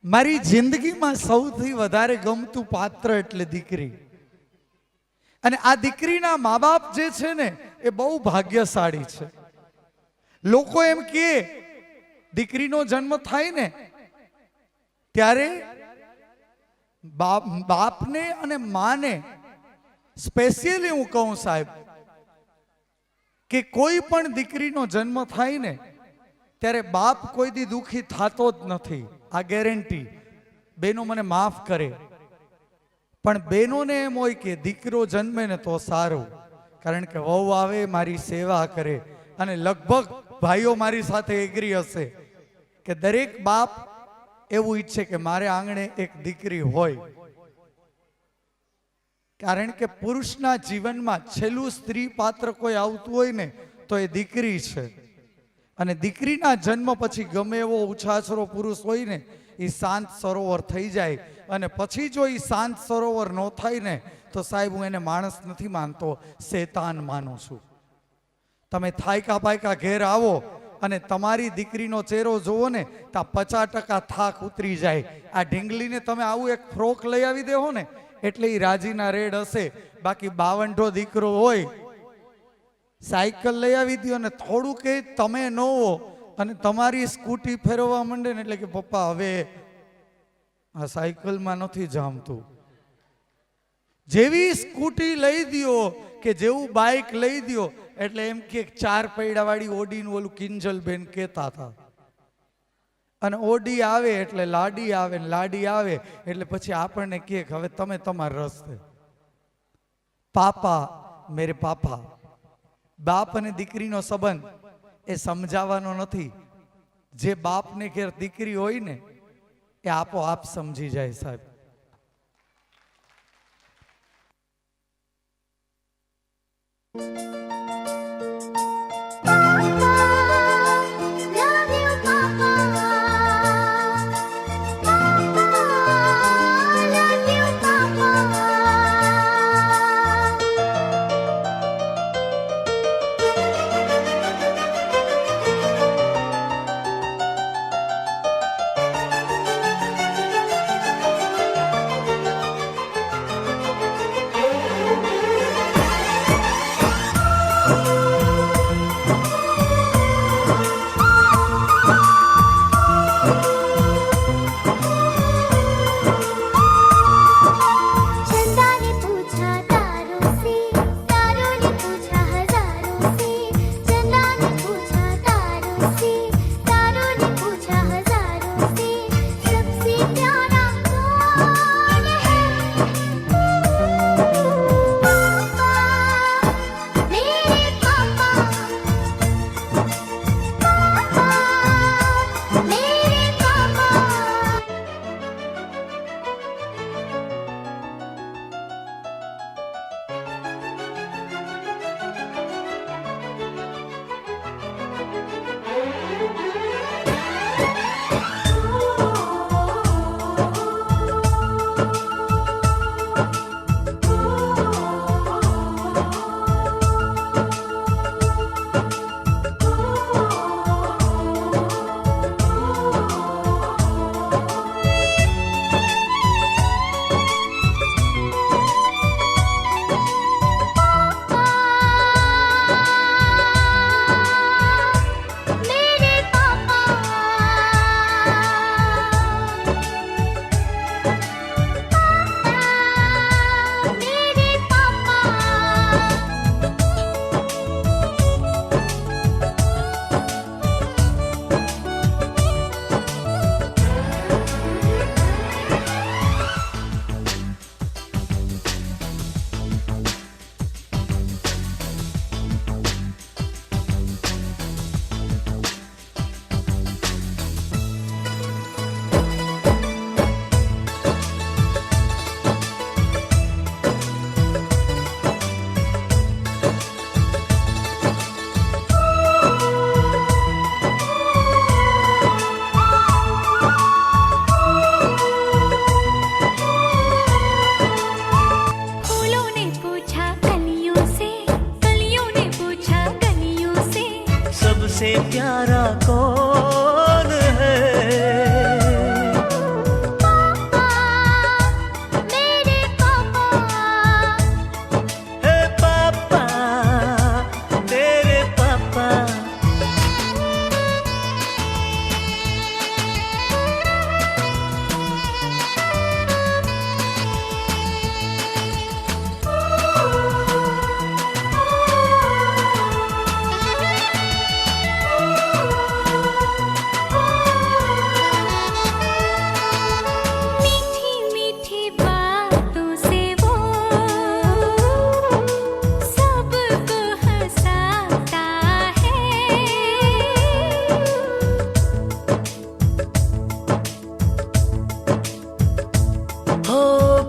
મારી જિંદગીમાં સૌથી વધારે ગમતું પાત્ર એટલે દીકરી. અને આ દીકરીના મા બાપ જે છે ને એ બહુ ભાગ્યશાળી છે. લોકો એમ કહે દીકરીનો જન્મ થાય ને ત્યારે બાપને અને માને સ્પેશિયલી હું કહું સાહેબ કે કોઈ પણ દીકરીનો જન્મ થાય ને ત્યારે બાપ કોઈ દી દુખી થતો જ નથી. આ ગેરંટી. બેનો મને માફ કરે પણ બેનોને એમ હોય કે દીકરો જન્મે ને તો સારું, કારણ કે વહુ આવે મારી સેવા કરે. અને લગભગ ભાઈઓ મારી સાથે એગ્રી હશે કે દરેક બાપ એવું ઈચ્છે કે મારે આંગણે એક દીકરી હોય, કારણ કે પુરુષના જીવનમાં છેલ્લું સ્ત્રી પાત્ર કોઈ આવતું હોય ને તો એ દીકરી છે. અને દીકરીના જન્મ પછી ગમે એવો ઉછાછરો પુરુષ હોય ને એ શાંત સરોવર થઈ જાય. અને પછી જો એ શાંત સરોવર ન થાય ને તો સાહેબ હું એને માણસ નથી માનતો, શેતાન માનું છું. તમે થાયકા પાયકા ઘેર આવો અને તમારી દીકરીનો ચહેરો જોવો ને તો 50% થાક ઉતરી જાય. આ ઢીંગલીને તમે આવું એક ફ્રોક લઈ આવી દેવો ને એટલે એ રાજીના રેડ હશે. બાકી 52 દીકરો હોય, સાયકલ લઈ આવી દો ને થોડું કે તમે ન હો અને તમારી સ્કૂટી ફેરવવા માંડે ને એટલે કે પપ્પા હવે આ સાયકલમાં નથી જામતું. જેવી સ્કૂટી લઈ દો કે જેવું બાઇક લઈ દો એટલે એમ કે 4 પૈડા વાળી ઓડીનું ઓલું કિંજલ બેન કહેતા હતા. અને ઓડી આવે એટલે લાડી આવે ને લાડી આવે એટલે પછી આપણને કહે કે હવે તમે તમારા રસ્તે. પાપા મેરે પાપા. બાપ અને દીકરીનો સંબંધ એ સમજાવવાનો નથી. જે બાપને ઘેર દીકરી હોય ને એ આપોઆપ સમજી જાય સાહેબ. Oh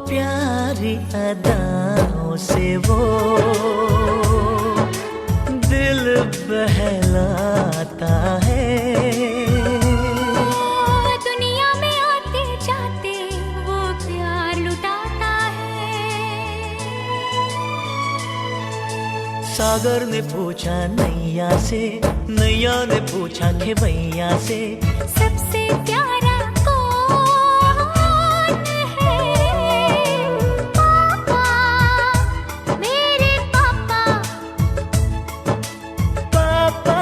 प्यारी अदाओं से वो दिल बहलाता है, दुनिया में आते जाते वो प्यार लुटाता है। सागर ने पूछा नैया से, नैया ने पूछा खेवैया से, सबसे प्यारा कौन है? पापा, मेरे पापा। पापा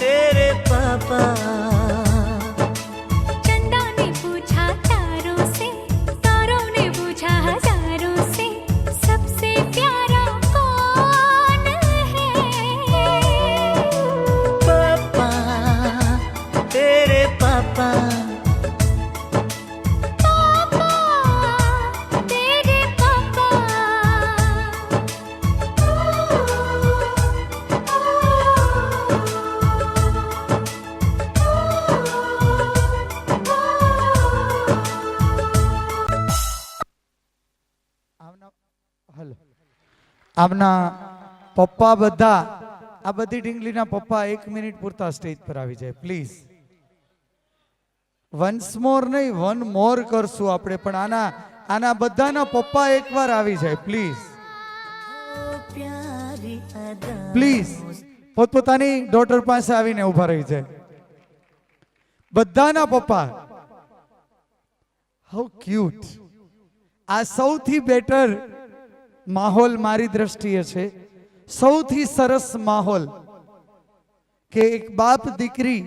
तेरे पापा। चंदा ने पूछा तारों से, तारों ने पूछा हजारों से, सबसे प्यारा कौन है? पापा तेरे पापा। पापा, तेरे पापा। આમના પપ્પા બધા, આ બધી ઢીંગલીના પપ્પા 1 મિનિટ પૂરતા સ્ટેજ પર આવી જાય પ્લીઝ. વન્સ મોર નહીં, વન મોર કરશું આપણે, પણ આના બધાના પપ્પા એકવાર આવી જાય પ્લીઝ. प्यारी अदाओं પ્લીઝ પોતપોતાની ડોટર પાસે આવીને ઊભા રહી જાય બધાના પપ્પા. How cute. આ સૌથી બેટર માહોલ મારી દ્રષ્ટિએ છે, સૌથી સરસ માહોલ કે એક બાપ દીકરી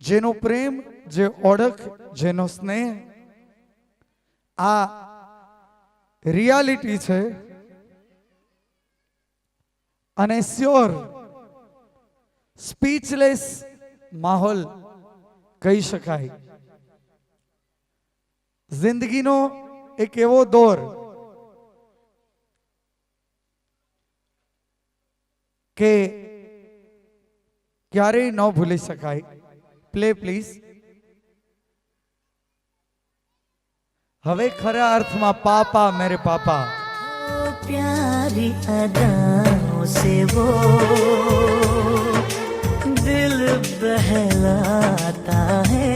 જેનો પ્રેમ, જે ઓળખ, જેનો સ્નેહ, આ રિયાલિટી છે. અને શ્યોર સ્પીચલેસ માહોલ કહી શકાય. જિંદગીનો એક એવો દોર કે ક્યારેય ન ભૂલી શકાય. Play please. હવે ખરા અર્થમાં પાપા મેરે પાપા. प्यारी अदाओं से वो दिल बहलाता है,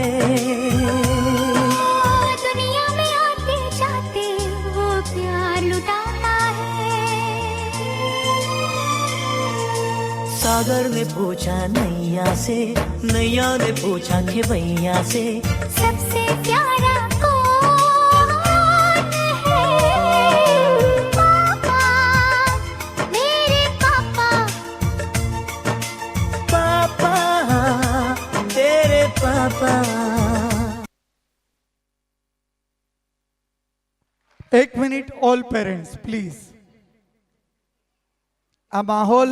दुनिया में आते जाते वो प्यार लुटाता है। सागर ने पूछा नैया से, नैया ने पूछा खेवैया से, सबसे प्यारा कौन है? पापा, मेरे पापा। पापा तेरे पापा। 1 મિનિટ ઓલ પેરેન્ટ્સ પ્લીઝ. આ માહોલ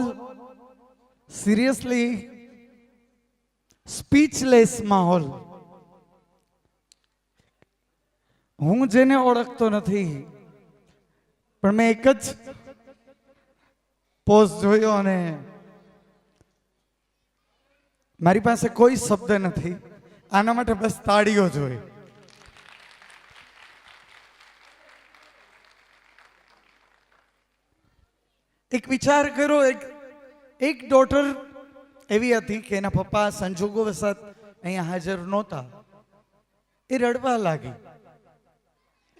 સિરિયસલી સ્પીચલેસ માહોલ. હું જેને ઓળખતો નથી, પણ મેં એક જ પોઝ જોયો અને મારી પાસે કોઈ શબ્દ નથી. આના માટે બસ તાળીઓ જોઈ. એક વિચાર કરો, એક ડોટર એવી હતી કે એના પપ્પા સંજોગોવશાત અહીંયા હાજર નહોતા. એ રડવા લાગી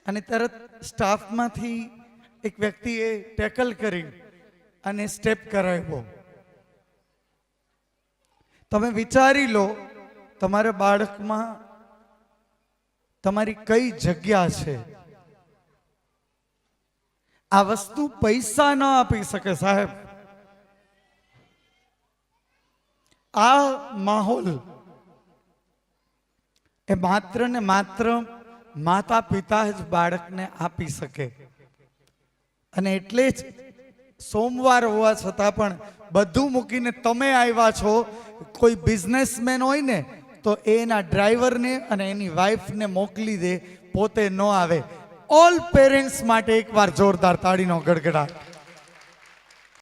અને તરત સ્ટાફમાંથી એક વ્યક્તિએ ટેકલ કરી અને સ્ટેપ કરાવ્યો. તમે વિચારી લો તમારા બાળકમાં તમારી કઈ જગ્યા છે. આ વસ્તુ પૈસા ન આપી શકે સાહેબ. આ માહોલ એ માત્ર ને માત્ર માતા પિતા જ બાળકને આપી શકે. અને એટલે જ સોમવાર હોવા છતાં પણ બધું મૂકીને તમે આવ્યા છો. કોઈ બિઝનેસમેન હોય ને તો એના ડ્રાઈવરને અને એની વાઈફને મોકલી દે, પોતે ન આવે. ઓલ પેરેન્ટ્સ માટે એકવાર જોરદાર તાળીનો ગડગડાટ.